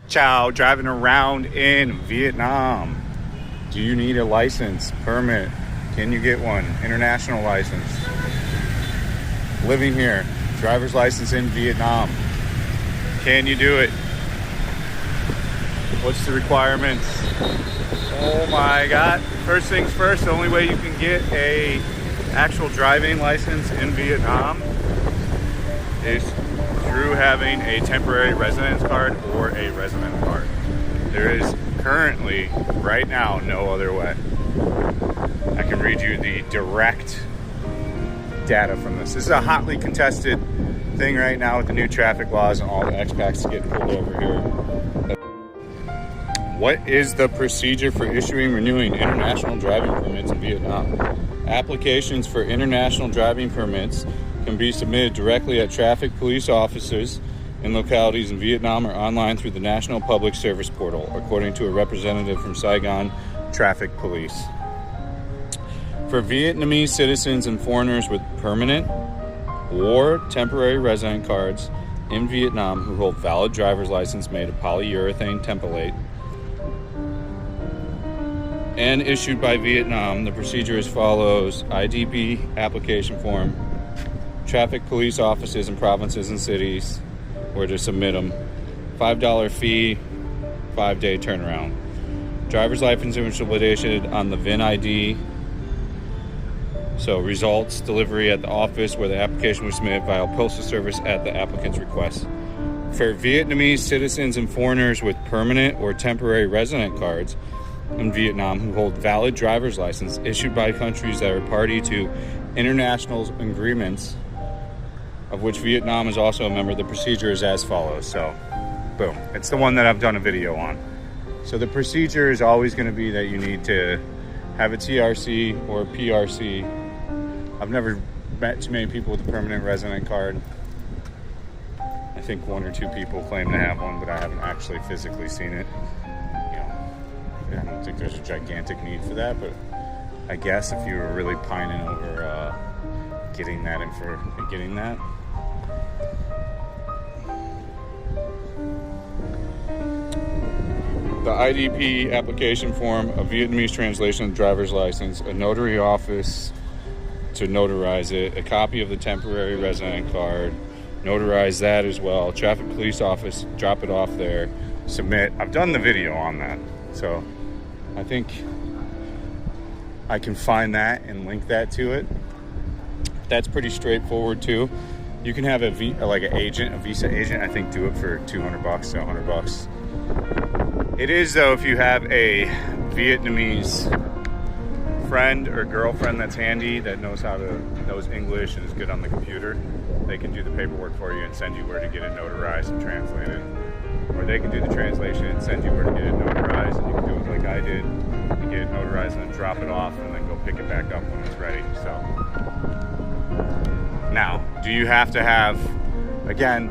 Ciao, driving around in Vietnam. Do you need a license, permit? Can you get one? International license. Living here, driver's license in Vietnam. Can you do it? What's the requirements? Oh my God. First things first, the only way you can get a actual driving license in Vietnam is through having a temporary residence card or a resident card. There is currently, right now, no other way. I can read you the direct data from this. This is a hotly contested thing right now with the new traffic laws and all the expats getting pulled over here. What is the procedure for issuing, renewing international driving permits in Vietnam? Applications for international driving permits can be submitted directly at traffic police offices in localities in Vietnam or online through the National Public Service Portal, according to a representative from Saigon Traffic Police. For Vietnamese citizens and foreigners with permanent or temporary resident cards in Vietnam who hold valid driver's license made of polyurethane template and issued by Vietnam, the procedure as follows: IDP application form, traffic police offices in provinces and cities where to submit them, $5 fee, 5-day turnaround. Driver's license which will be issued on the VIN ID. So results, delivery at the office where the application was submitted via postal service at the applicant's request. For Vietnamese citizens and foreigners with permanent or temporary resident cards in Vietnam who hold valid driver's license issued by countries that are party to international agreements of which Vietnam is also a member, the procedure is as follows. So, boom. It's the one that I've done a video on. So the procedure is always going to be that you need to have a TRC or a PRC. I've never met too many people with a permanent resident card. I think 1 or 2 people claim to have one, but I haven't actually physically seen it. I don't think there's a gigantic need for that, but I guess if you were really pining over getting that getting that. The IDP application form, a Vietnamese translation of the driver's license, a notary office to notarize it, a copy of the temporary resident card, notarize that as well, traffic police office, drop it off there, submit. I've done the video on that, so I think I can find that and link that to it. That's pretty straightforward too. You can have a visa agent, I think do it for $200 to $100. It is though, if you have a Vietnamese friend or girlfriend that's handy, that knows English and is good on the computer, they can do the paperwork for you and send you where to get it notarized and translated. Or they can do the translation and send you where to get it notarized, and you can do it like I did, and get it notarized and then drop it off and then go pick it back up when it's ready. So now, do you have to have, again,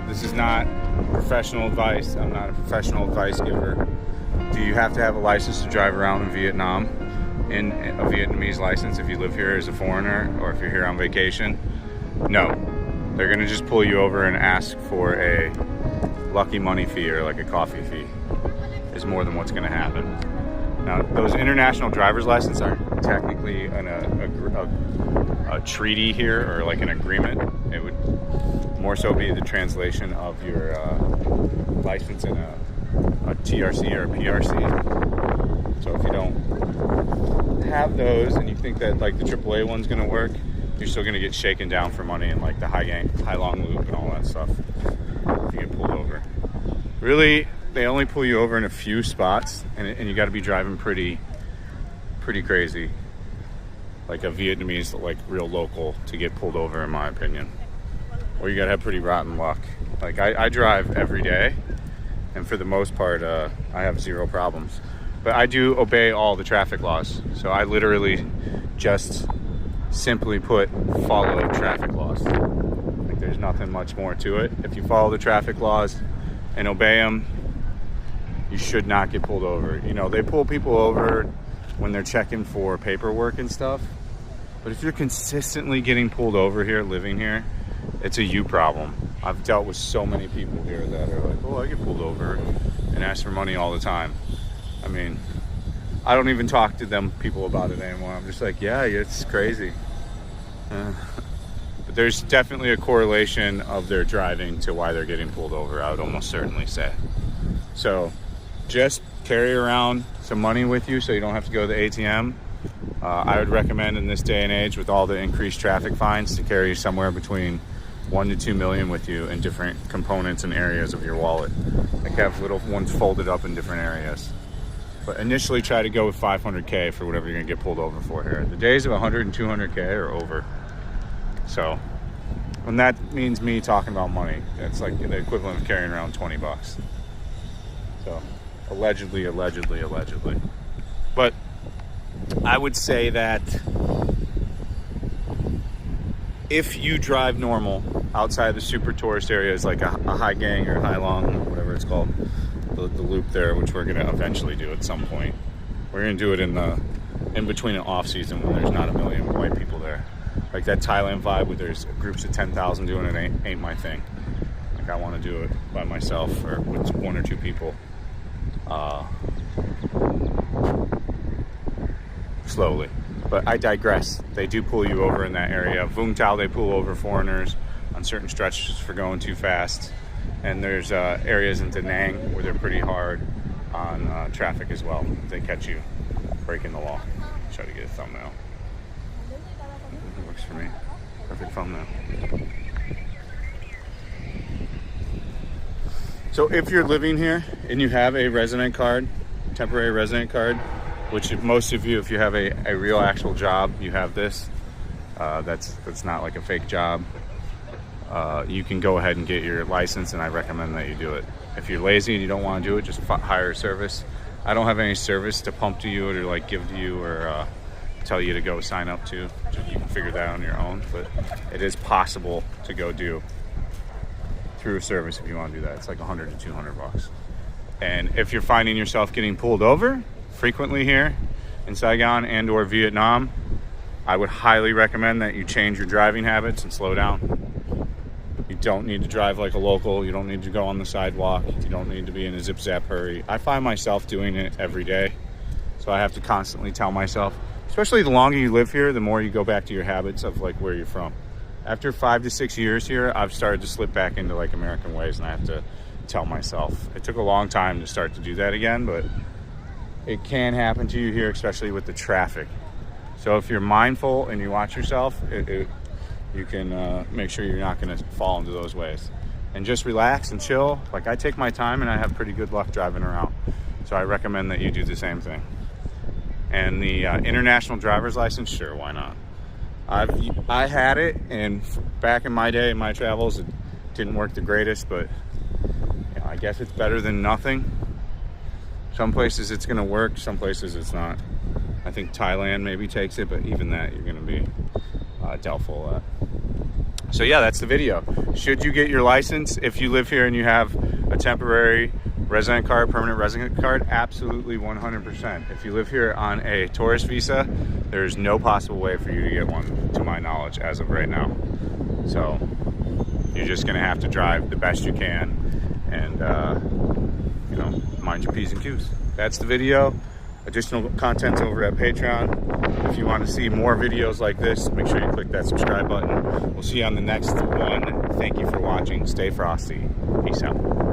this is not professional advice, I'm not a professional advice giver. Do you have to have a license to drive around in Vietnam, in a Vietnamese license if you live here as a foreigner or if you're here on vacation? No. They're gonna just pull you over and ask for a lucky money fee or like a coffee fee is more than what's gonna happen. Now, those international driver's licenses are technically a treaty here, or like an agreement. It would more so be the translation of your license in a TRC or a PRC. So if you don't have those and you think that like the AAA one's gonna work, you're still gonna get shaken down for money in like the high long loop and all that stuff if you get pulled over. Really, they only pull you over in a few spots, and you got to be driving pretty crazy, like a Vietnamese, like real local, to get pulled over, in my opinion. Or you got to have pretty rotten luck. Like I drive every day, and for the most part, I have zero problems. But I do obey all the traffic laws, so I literally just simply follow traffic laws. Like there's nothing much more to it. If you follow the traffic laws and obey them, you should not get pulled over. You know, they pull people over when they're checking for paperwork and stuff, but if you're consistently getting pulled over here, living here, It's a you problem. I've dealt with so many people here that are like, oh, I get pulled over and ask for money all the time. I mean, I don't even talk to them people about it anymore. I'm just like, yeah, it's crazy. But there's definitely a correlation of their driving to why they're getting pulled over, I would almost certainly say. So just carry around some money with you so you don't have to go to the ATM. I would recommend in this day and age with all the increased traffic fines to carry somewhere between 1 to 2 million with you in different components and areas of your wallet. Like have little ones folded up in different areas. But initially try to go with 500K for whatever you're gonna get pulled over for here. The days of 100 and 200K are over. So, when that means me talking about money, it's like the equivalent of carrying around 20 bucks. So, allegedly. But I would say that if you drive normal outside the super tourist areas like a High Gang or High Long, whatever it's called, the loop there, which we're gonna eventually do at some point. We're gonna do it in between an off season when there's not a million white people there. Like that Thailand vibe where there's groups of 10,000 doing it ain't my thing. Like I want to do it by myself or with 1 or 2 people. Slowly. But I digress. They do pull you over in that area. Vung Tau, they pull over foreigners on certain stretches for going too fast. And there's areas in Da Nang where they're pretty hard on traffic as well. They catch you breaking the law. Try to get a thumbnail. It works for me. Perfect thumbnail. So if you're living here and you have a resident card, temporary resident card, which most of you, if you have a real actual job, you have this. That's not like a fake job. You can go ahead and get your license, and I recommend that you do it. If you're lazy and you don't want to do it, just hire a service. I don't have any service to pump to you or to like give to you or tell you to go sign up to. You can figure that out on your own, but it is possible to go do through a service if you want to do that. It's like 100 to 200 bucks. And if you're finding yourself getting pulled over frequently here in Saigon and or Vietnam, I would highly recommend that you change your driving habits and slow down. You don't need to drive like a local. You don't need to go on the sidewalk. You don't need to be in a zip zap hurry. I find myself doing it every day. So I have to constantly tell myself, especially the longer you live here, the more you go back to your habits of like where you're from. After 5 to 6 years here, I've started to slip back into like American ways, and I have to tell myself. It took a long time to start to do that again, but it can happen to you here, especially with the traffic. So if you're mindful and you watch yourself, you can make sure you're not going to fall into those ways. And just relax and chill. Like I take my time and I have pretty good luck driving around. So I recommend that you do the same thing. And the international driver's license, sure, why not? I had it, and back in my day, in my travels, it didn't work the greatest, but you know, I guess it's better than nothing. Some places it's going to work, some places it's not. I think Thailand maybe takes it, but even that you're going to be doubtful at. So yeah, that's the video. Should you get your license if you live here and you have a temporary resident card, permanent resident card? Absolutely 100%. If you live here on a tourist visa, there's no possible way for you to get one, to my knowledge, as of right now. So you're just going to have to drive the best you can and you know, mind your P's and Q's. That's the video. Additional content over at Patreon. If you want to see more videos like this, make sure you click that subscribe button. We'll see you on the next one. Thank you for watching. Stay frosty. Peace out.